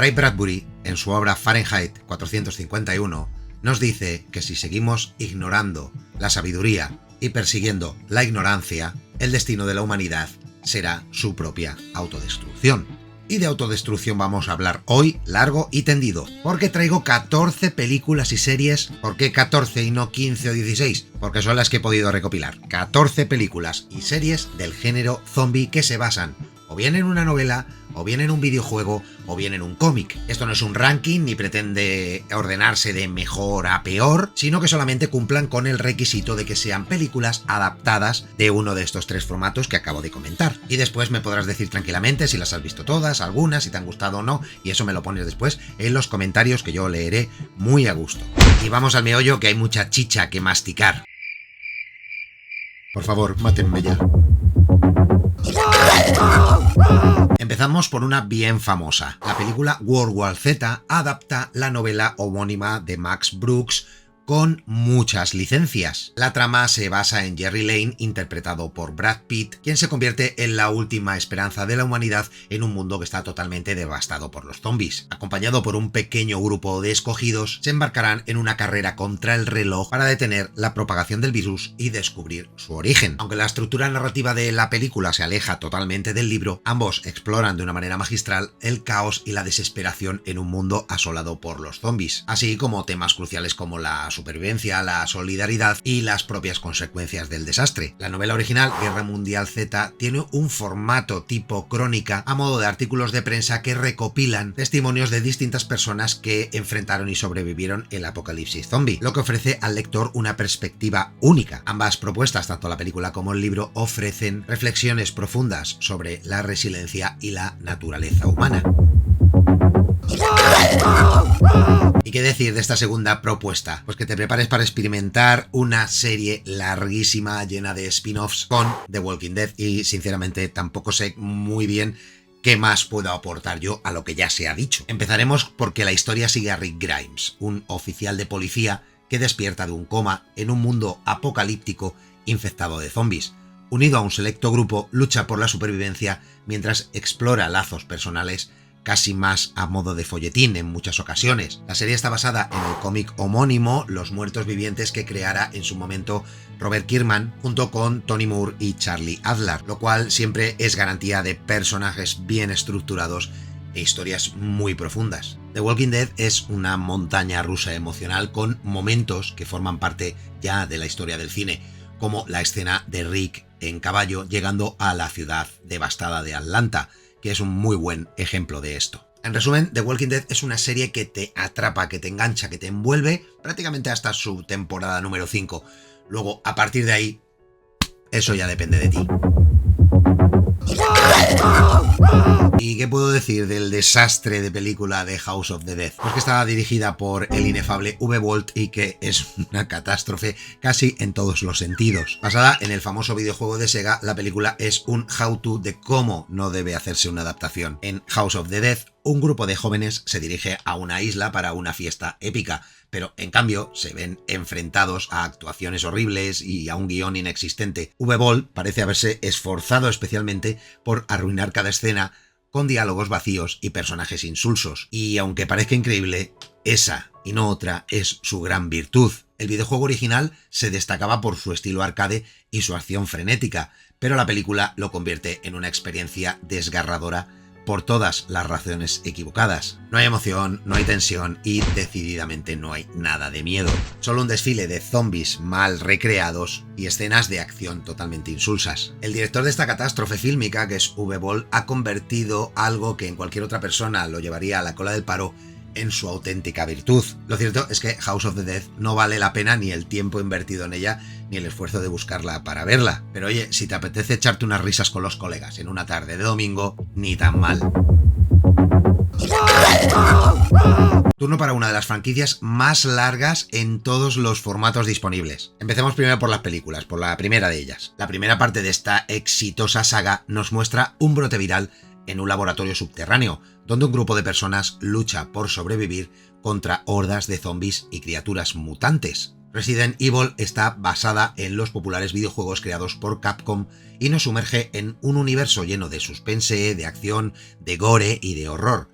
Ray Bradbury, en su obra Fahrenheit 451, nos dice que si seguimos ignorando la sabiduría y persiguiendo la ignorancia, el destino de la humanidad será su propia autodestrucción. Y de autodestrucción vamos a hablar hoy largo y tendido, porque traigo 14 películas y series. ¿Por qué 14 y no 15 o 16? Porque son las que he podido recopilar. 14 películas y series del género zombie que se basan o bien en una novela, o bien en un videojuego, o bien en un cómic. Esto no es un ranking ni pretende ordenarse de mejor a peor, sino que solamente cumplan con el requisito de que sean películas adaptadas de uno de estos tres formatos que acabo de comentar. Y después me podrás decir tranquilamente si las has visto todas, algunas, si te han gustado o no, y eso me lo pones después en los comentarios que yo leeré muy a gusto. Y vamos al meollo, que hay mucha chicha que masticar. Por favor, mátenme ya. Empezamos por una bien famosa. La película World War Z adapta la novela homónima de Max Brooks con muchas licencias. La trama se basa en Jerry Lane, interpretado por Brad Pitt, quien se convierte en la última esperanza de la humanidad en un mundo que está totalmente devastado por los zombies. Acompañado por un pequeño grupo de escogidos, se embarcarán en una carrera contra el reloj para detener la propagación del virus y descubrir su origen. Aunque la estructura narrativa de la película se aleja totalmente del libro, ambos exploran de una manera magistral el caos y la desesperación en un mundo asolado por los zombies, así como temas cruciales como la supervivencia, la solidaridad y las propias consecuencias del desastre. La novela original, Guerra Mundial Z, tiene un formato tipo crónica a modo de artículos de prensa que recopilan testimonios de distintas personas que enfrentaron y sobrevivieron el apocalipsis zombie, lo que ofrece al lector una perspectiva única. Ambas propuestas, tanto la película como el libro, ofrecen reflexiones profundas sobre la resiliencia y la naturaleza humana. ¿Y qué decir de esta segunda propuesta? Pues que te prepares para experimentar una serie larguísima llena de spin-offs con The Walking Dead, y sinceramente tampoco sé muy bien qué más puedo aportar yo a lo que ya se ha dicho. Empezaremos porque la historia sigue a Rick Grimes, un oficial de policía que despierta de un coma en un mundo apocalíptico infectado de zombies. Unido a un selecto grupo, lucha por la supervivencia mientras explora lazos personales, casi más a modo de folletín en muchas ocasiones. La serie está basada en el cómic homónimo Los Muertos Vivientes, que creara en su momento Robert Kirkman junto con Tony Moore y Charlie Adler, lo cual siempre es garantía de personajes bien estructurados e historias muy profundas. The Walking Dead es una montaña rusa emocional con momentos que forman parte ya de la historia del cine, como la escena de Rick en caballo llegando a la ciudad devastada de Atlanta, que es un muy buen ejemplo de esto. En resumen, The Walking Dead es una serie que te atrapa, que te engancha, que te envuelve prácticamente hasta su temporada número 5. Luego, a partir de ahí, eso ya depende de ti. ¿Y qué puedo decir del desastre de película de House of the Dead? Pues que estaba dirigida por el inefable Uwe Boll y que es una catástrofe casi en todos los sentidos. Basada en el famoso videojuego de Sega, la película es un how-to de cómo no debe hacerse una adaptación. En House of the Dead, un grupo de jóvenes se dirige a una isla para una fiesta épica, pero en cambio se ven enfrentados a actuaciones horribles y a un guión inexistente. Uwe Boll parece haberse esforzado especialmente por arruinar cada escena con diálogos vacíos y personajes insulsos. Y aunque parezca increíble, esa y no otra es su gran virtud. El videojuego original se destacaba por su estilo arcade y su acción frenética, pero la película lo convierte en una experiencia desgarradora por todas las razones equivocadas. No hay emoción, no hay tensión y decididamente no hay nada de miedo. Solo un desfile de zombies mal recreados y escenas de acción totalmente insulsas. El director de esta catástrofe fílmica, que es Uwe Boll, ha convertido algo que en cualquier otra persona lo llevaría a la cola del paro en su auténtica virtud. Lo cierto es que House of the Dead no vale la pena ni el tiempo invertido en ella ni el esfuerzo de buscarla para verla. Pero oye, si te apetece echarte unas risas con los colegas en una tarde de domingo, ni tan mal. Turno para una de las franquicias más largas en todos los formatos disponibles. Empecemos primero por las películas, por la primera de ellas. La primera parte de esta exitosa saga nos muestra un brote viral en un laboratorio subterráneo, donde un grupo de personas lucha por sobrevivir contra hordas de zombies y criaturas mutantes. Resident Evil está basada en los populares videojuegos creados por Capcom y nos sumerge en un universo lleno de suspense, de acción, de gore y de horror.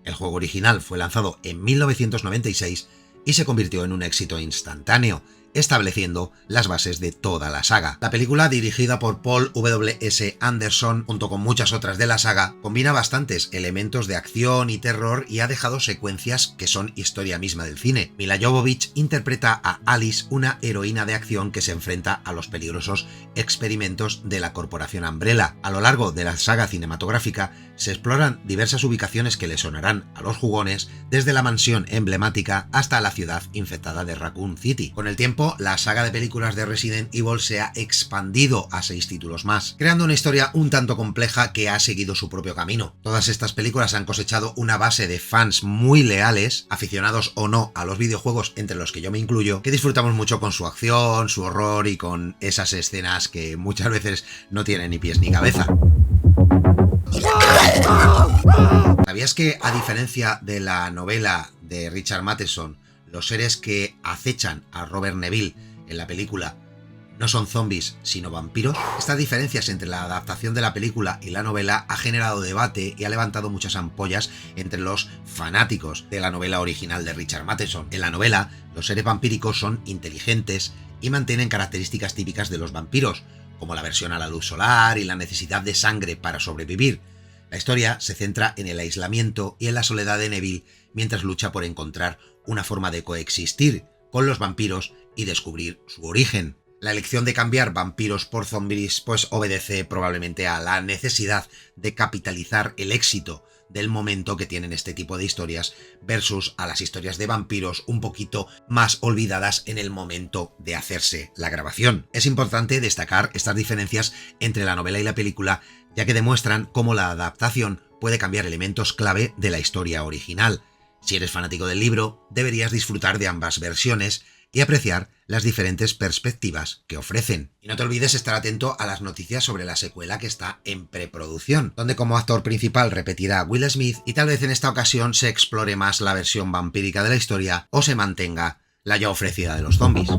El juego original fue lanzado en 1996 y se convirtió en un éxito instantáneo, estableciendo las bases de toda la saga. La película, dirigida por Paul W.S. Anderson, junto con muchas otras de la saga, combina bastantes elementos de acción y terror y ha dejado secuencias que son historia misma del cine. Milla Jovovich interpreta a Alice, una heroína de acción que se enfrenta a los peligrosos experimentos de la Corporación Umbrella. A lo largo de la saga cinematográfica se exploran diversas ubicaciones que le sonarán a los jugones, desde la mansión emblemática hasta la ciudad infectada de Raccoon City. Con el tiempo, la saga de películas de Resident Evil se ha expandido a 6 títulos más, creando una historia un tanto compleja que ha seguido su propio camino. Todas estas películas han cosechado una base de fans muy leales, aficionados o no a los videojuegos, entre los que yo me incluyo, que disfrutamos mucho con su acción, su horror y con esas escenas que muchas veces no tienen ni pies ni cabeza. ¿Sabías que, a diferencia de la novela de Richard Matheson, los seres que acechan a Robert Neville en la película no son zombies, sino vampiros? Estas diferencias entre la adaptación de la película y la novela ha generado debate y ha levantado muchas ampollas entre los fanáticos de la novela original de Richard Matheson. En la novela, los seres vampíricos son inteligentes y mantienen características típicas de los vampiros, como la aversión a la luz solar y la necesidad de sangre para sobrevivir. La historia se centra en el aislamiento y en la soledad de Neville mientras lucha por encontrar una forma de coexistir con los vampiros y descubrir su origen. La elección de cambiar vampiros por zombies pues obedece probablemente a la necesidad de capitalizar el éxito del momento que tienen este tipo de historias versus a las historias de vampiros un poquito más olvidadas en el momento de hacerse la grabación. Es importante destacar estas diferencias entre la novela y la película, ya que demuestran cómo la adaptación puede cambiar elementos clave de la historia original. Si eres fanático del libro, deberías disfrutar de ambas versiones y apreciar las diferentes perspectivas que ofrecen. Y no te olvides estar atento a las noticias sobre la secuela que está en preproducción, donde como actor principal repetirá Will Smith y tal vez en esta ocasión se explore más la versión vampírica de la historia o se mantenga la ya ofrecida de los zombies.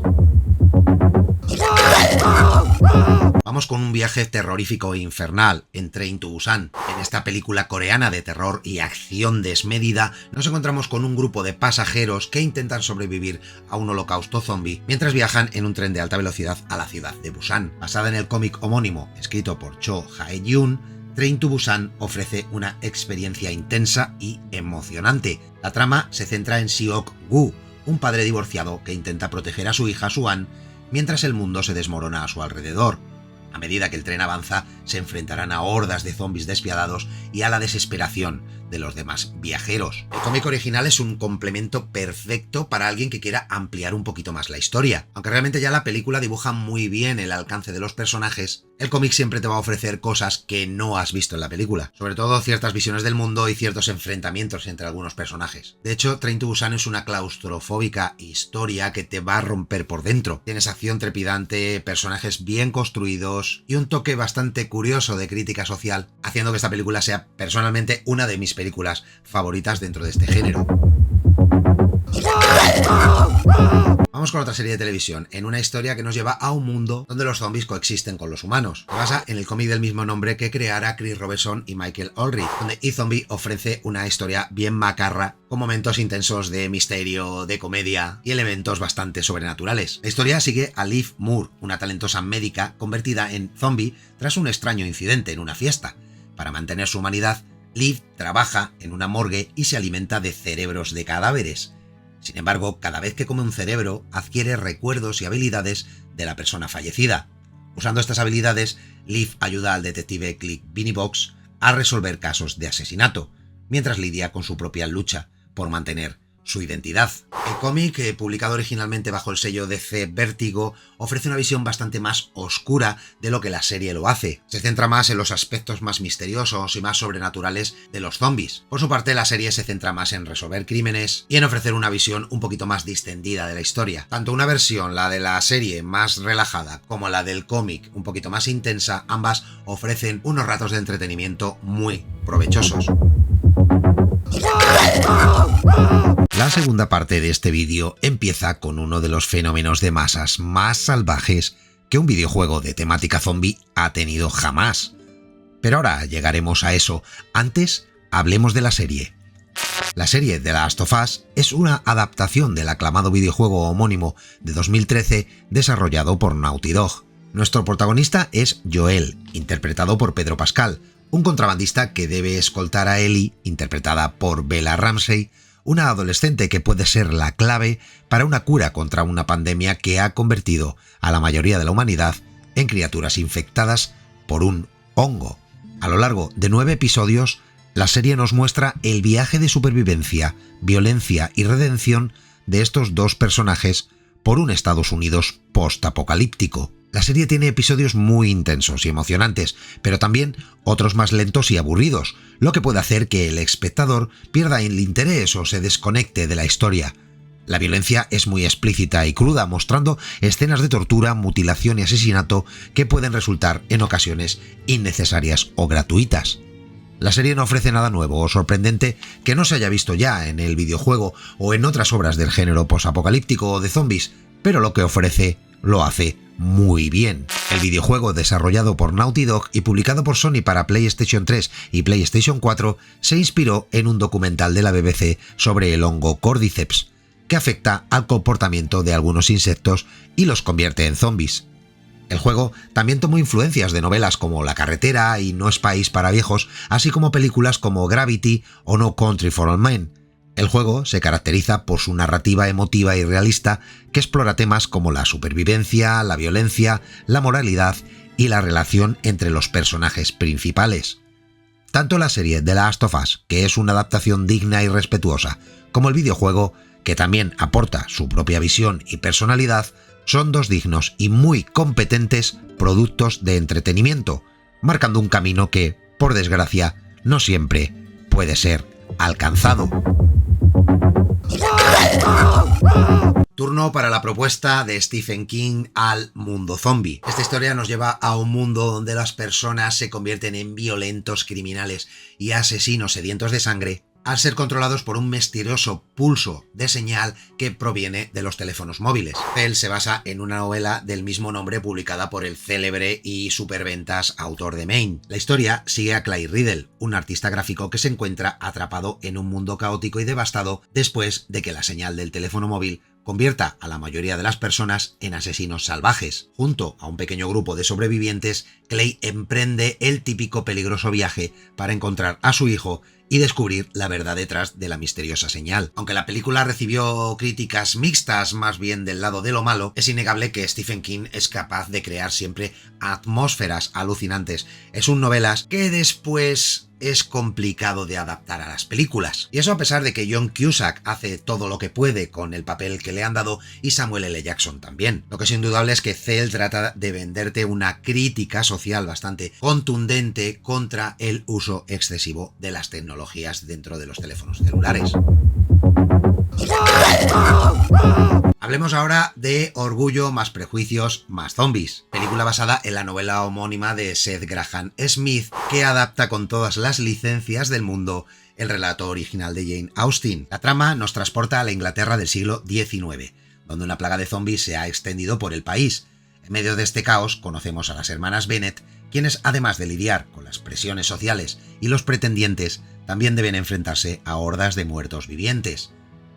Vamos con un viaje terrorífico e infernal en Train to Busan. En esta película coreana de terror y acción desmedida nos encontramos con un grupo de pasajeros que intentan sobrevivir a un holocausto zombie mientras viajan en un tren de alta velocidad a la ciudad de Busan. Basada en el cómic homónimo escrito por Cho Hae-yoon, Train to Busan ofrece una experiencia intensa y emocionante. La trama se centra en Seok-woo, un padre divorciado que intenta proteger a su hija Suan mientras el mundo se desmorona a su alrededor. A medida que el tren avanza, se enfrentarán a hordas de zombies despiadados y a la desesperación de los demás viajeros. El cómic original es un complemento perfecto para alguien que quiera ampliar un poquito más la historia. Aunque realmente ya la película dibuja muy bien el alcance de los personajes, el cómic siempre te va a ofrecer cosas que no has visto en la película, sobre todo ciertas visiones del mundo y ciertos enfrentamientos entre algunos personajes. De hecho, Train to Busan es una claustrofóbica historia que te va a romper por dentro. Tienes acción trepidante, personajes bien construidos y un toque bastante curioso de crítica social, haciendo que esta película sea personalmente una de mis películas favoritas dentro de este género. Vamos con otra serie de televisión, en una historia que nos lleva a un mundo donde los zombies coexisten con los humanos. Se basa en el cómic del mismo nombre que creara Chris Robertson y Michael Allred, donde eZombie ofrece una historia bien macarra, con momentos intensos de misterio, de comedia y elementos bastante sobrenaturales. La historia sigue a Liv Moore, una talentosa médica convertida en zombie tras un extraño incidente en una fiesta. Para mantener su humanidad, Liv trabaja en una morgue y se alimenta de cerebros de cadáveres. Sin embargo, cada vez que come un cerebro, adquiere recuerdos y habilidades de la persona fallecida. Usando estas habilidades, Liv ayuda al detective Click Binibox a resolver casos de asesinato, mientras lidia con su propia lucha por mantener su identidad. El cómic, publicado originalmente bajo el sello DC Vértigo, ofrece una visión bastante más oscura de lo que la serie lo hace. Se centra más en los aspectos más misteriosos y más sobrenaturales de los zombies. Por su parte, la serie se centra más en resolver crímenes y en ofrecer una visión un poquito más distendida de la historia. Tanto una versión, la de la serie, más relajada, como la del cómic, un poquito más intensa, ambas ofrecen unos ratos de entretenimiento muy provechosos. La segunda parte de este vídeo empieza con uno de los fenómenos de masas más salvajes que un videojuego de temática zombie ha tenido jamás. Pero ahora llegaremos a eso. Antes, hablemos de la serie. La serie The Last of Us es una adaptación del aclamado videojuego homónimo de 2013 desarrollado por Naughty Dog. Nuestro protagonista es Joel, interpretado por Pedro Pascal, un contrabandista que debe escoltar a Ellie, interpretada por Bella Ramsey, una adolescente que puede ser la clave para una cura contra una pandemia que ha convertido a la mayoría de la humanidad en criaturas infectadas por un hongo. A lo largo de 9 episodios, la serie nos muestra el viaje de supervivencia, violencia y redención de estos dos personajes por un Estados Unidos post-apocalíptico. La serie tiene episodios muy intensos y emocionantes, pero también otros más lentos y aburridos, lo que puede hacer que el espectador pierda el interés o se desconecte de la historia. La violencia es muy explícita y cruda, mostrando escenas de tortura, mutilación y asesinato que pueden resultar en ocasiones innecesarias o gratuitas. La serie no ofrece nada nuevo o sorprendente que no se haya visto ya en el videojuego o en otras obras del género posapocalíptico o de zombies, pero lo que ofrece lo hace muy bien. El videojuego, desarrollado por Naughty Dog y publicado por Sony para PlayStation 3 y PlayStation 4, se inspiró en un documental de la BBC sobre el hongo Cordyceps, que afecta al comportamiento de algunos insectos y los convierte en zombies. El juego también tomó influencias de novelas como La carretera y No es país para viejos, así como películas como Gravity o No Country for Old Men. El juego se caracteriza por su narrativa emotiva y realista que explora temas como la supervivencia, la violencia, la moralidad y la relación entre los personajes principales. Tanto la serie The Last of Us, que es una adaptación digna y respetuosa, como el videojuego, que también aporta su propia visión y personalidad, son dos dignos y muy competentes productos de entretenimiento, marcando un camino que, por desgracia, no siempre puede ser alcanzado. Turno para la propuesta de Stephen King al mundo zombie. Esta historia nos lleva a un mundo donde las personas se convierten en violentos criminales y asesinos sedientos de sangre al ser controlados por un misterioso pulso de señal que proviene de los teléfonos móviles. Cell se basa en una novela del mismo nombre publicada por el célebre y superventas autor de Maine. La historia sigue a Clay Riddle, un artista gráfico que se encuentra atrapado en un mundo caótico y devastado después de que la señal del teléfono móvil convierta a la mayoría de las personas en asesinos salvajes. Junto a un pequeño grupo de sobrevivientes, Clay emprende el típico peligroso viaje para encontrar a su hijo y descubrir la verdad detrás de la misteriosa señal. Aunque la película recibió críticas mixtas, más bien del lado de lo malo, es innegable que Stephen King es capaz de crear siempre atmósferas alucinantes. Es un novelas que después es complicado de adaptar a las películas. Y eso a pesar de que John Cusack hace todo lo que puede con el papel que le han dado y Samuel L. Jackson también. Lo que es indudable es que Cell trata de venderte una crítica social bastante contundente contra el uso excesivo de las tecnologías dentro de los teléfonos celulares. Hablemos ahora de Orgullo más prejuicios más zombies, película basada en la novela homónima de Seth Graham Smith, que adapta con todas las licencias del mundo el relato original de Jane Austen. La trama nos transporta a la Inglaterra del siglo XIX, donde una plaga de zombies se ha extendido por el país. En medio de este caos conocemos a las hermanas Bennet, quienes además de lidiar con las presiones sociales y los pretendientes, también deben enfrentarse a hordas de muertos vivientes.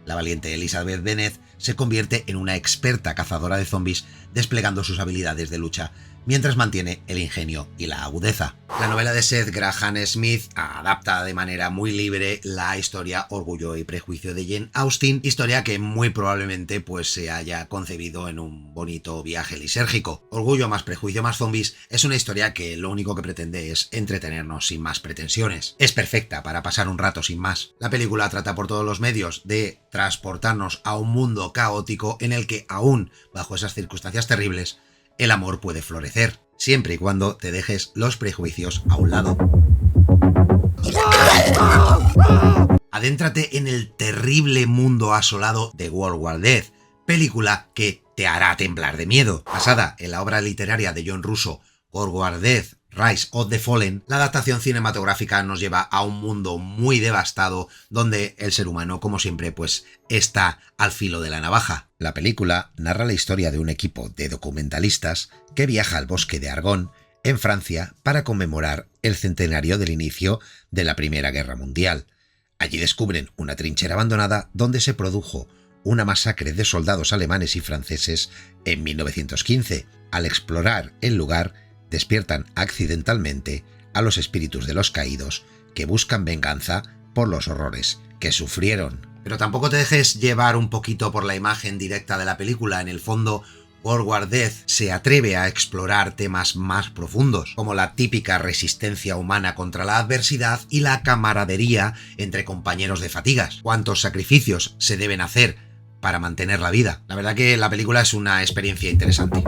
La valiente Elizabeth Bennet se convierte en una experta cazadora de zombies, desplegando sus habilidades de lucha, mientras mantiene el ingenio y la agudeza. La novela de Seth Graham Smith adapta de manera muy libre la historia Orgullo y prejuicio de Jane Austen, historia que muy probablemente se haya concebido en un bonito viaje lisérgico. Orgullo más prejuicio más zombies es una historia que lo único que pretende es entretenernos sin más pretensiones. Es perfecta para pasar un rato sin más. La película trata por todos los medios de transportarnos a un mundo caótico en el que aún bajo esas circunstancias terribles el amor puede florecer, siempre y cuando te dejes los prejuicios a un lado. Adéntrate en el terrible mundo asolado de World War Z, película que te hará temblar de miedo. Basada en la obra literaria de John Russo, World War Z, Rise of the Fallen, la adaptación cinematográfica nos lleva a un mundo muy devastado donde el ser humano, como siempre, está al filo de la navaja. La película narra la historia de un equipo de documentalistas que viaja al bosque de Argonne, en Francia, para conmemorar el centenario del inicio de la Primera Guerra Mundial. Allí descubren una trinchera abandonada donde se produjo una masacre de soldados alemanes y franceses en 1915. Al explorar el lugar, despiertan accidentalmente a los espíritus de los caídos que buscan venganza por los horrores que sufrieron. Pero tampoco te dejes llevar un poquito por la imagen directa de la película. En el fondo, World War Death se atreve a explorar temas más profundos, como la típica resistencia humana contra la adversidad y la camaradería entre compañeros de fatigas. ¿Cuántos sacrificios se deben hacer para mantener la vida? La verdad que la película es una experiencia interesante.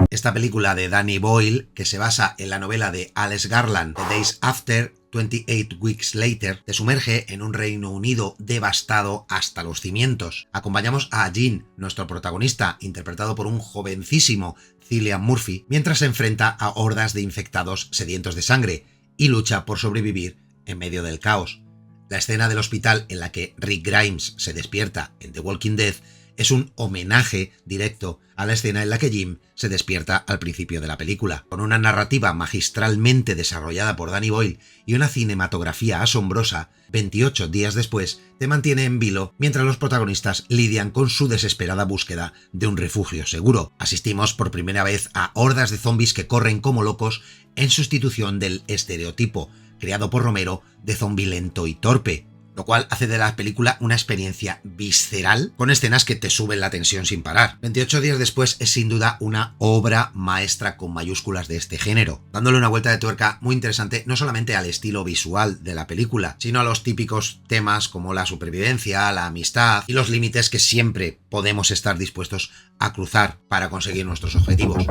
Esta película de Danny Boyle, que se basa en la novela de Alex Garland, The Days After, 28 Weeks Later, te sumerge en un Reino Unido devastado hasta los cimientos. Acompañamos a Jean, nuestro protagonista, interpretado por un jovencísimo Cillian Murphy, mientras se enfrenta a hordas de infectados sedientos de sangre y lucha por sobrevivir en medio del caos. La escena del hospital en la que Rick Grimes se despierta en The Walking Dead es un homenaje directo a la escena en la que Jim se despierta al principio de la película. Con una narrativa magistralmente desarrollada por Danny Boyle y una cinematografía asombrosa, 28 días después te mantiene en vilo mientras los protagonistas lidian con su desesperada búsqueda de un refugio seguro. Asistimos por primera vez a hordas de zombies que corren como locos en sustitución del estereotipo creado por Romero de zombi lento y torpe, lo cual hace de la película una experiencia visceral con escenas que te suben la tensión sin parar. 28 días después es sin duda una obra maestra con mayúsculas de este género, dándole una vuelta de tuerca muy interesante no solamente al estilo visual de la película, sino a los típicos temas como la supervivencia, la amistad y los límites que siempre podemos estar dispuestos a cruzar para conseguir nuestros objetivos.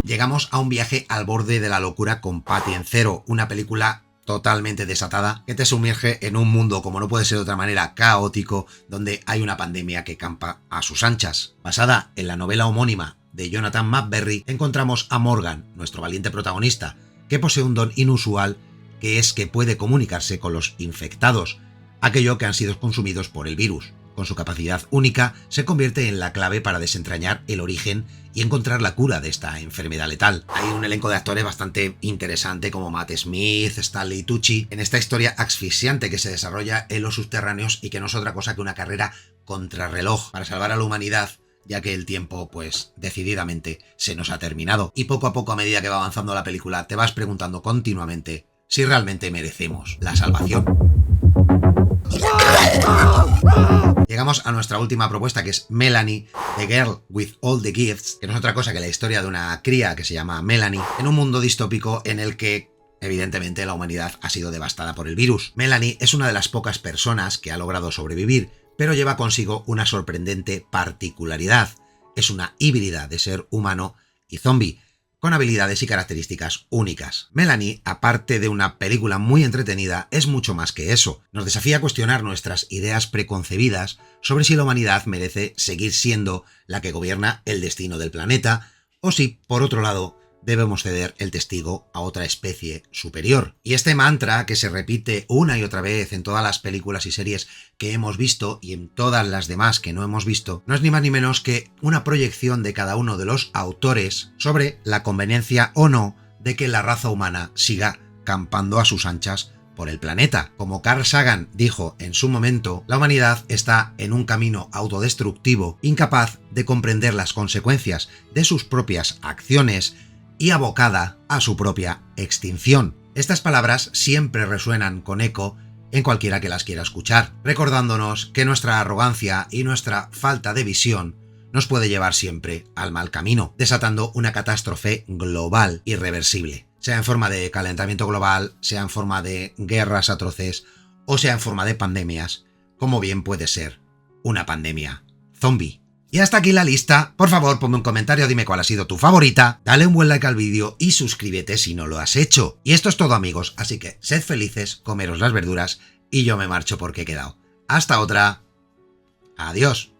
Llegamos a un viaje al borde de la locura con Patty en Cero, una película totalmente desatada que te sumerge en un mundo, como no puede ser de otra manera, caótico, donde hay una pandemia que campa a sus anchas. Basada en la novela homónima de Jonathan McBerry, encontramos a Morgan, nuestro valiente protagonista, que posee un don inusual, que es que puede comunicarse con los infectados, aquello que han sido consumidos por el virus. Con su capacidad única, se convierte en la clave para desentrañar el origen y encontrar la cura de esta enfermedad letal. Hay un elenco de actores bastante interesante como Matt Smith, Stanley Tucci, en esta historia asfixiante que se desarrolla en los subterráneos y que no es otra cosa que una carrera contrarreloj para salvar a la humanidad, ya que el tiempo, pues, decididamente se nos ha terminado. Y poco a poco, a medida que va avanzando la película, te vas preguntando continuamente si realmente merecemos la salvación. Llegamos a nuestra última propuesta, que es Melanie, The Girl with All the Gifts, que no es otra cosa que la historia de una cría que se llama Melanie, en un mundo distópico en el que evidentemente la humanidad ha sido devastada por el virus. Melanie es una de las pocas personas que ha logrado sobrevivir, pero lleva consigo una sorprendente particularidad. Es una híbrida de ser humano y zombie, con habilidades y características únicas. Melanie, aparte de una película muy entretenida, es mucho más que eso. Nos desafía a cuestionar nuestras ideas preconcebidas sobre si la humanidad merece seguir siendo la que gobierna el destino del planeta, o si, por otro lado, debemos ceder el testigo a otra especie superior. Y este mantra, que se repite una y otra vez en todas las películas y series que hemos visto y en todas las demás que no hemos visto, no es ni más ni menos que una proyección de cada uno de los autores sobre la conveniencia o no de que la raza humana siga campando a sus anchas por el planeta. Como Carl Sagan dijo en su momento, la humanidad está en un camino autodestructivo, incapaz de comprender las consecuencias de sus propias acciones y abocada a su propia extinción. Estas palabras siempre resuenan con eco en cualquiera que las quiera escuchar, recordándonos que nuestra arrogancia y nuestra falta de visión nos puede llevar siempre al mal camino, desatando una catástrofe global irreversible, sea en forma de calentamiento global, sea en forma de guerras atroces o sea en forma de pandemias, como bien puede ser una pandemia zombie. Y hasta aquí la lista. Por favor, ponme un comentario, dime cuál ha sido tu favorita, dale un buen like al vídeo y suscríbete si no lo has hecho. Y esto es todo, amigos, así que sed felices, comeros las verduras y yo me marcho porque he quedado. Hasta otra. Adiós.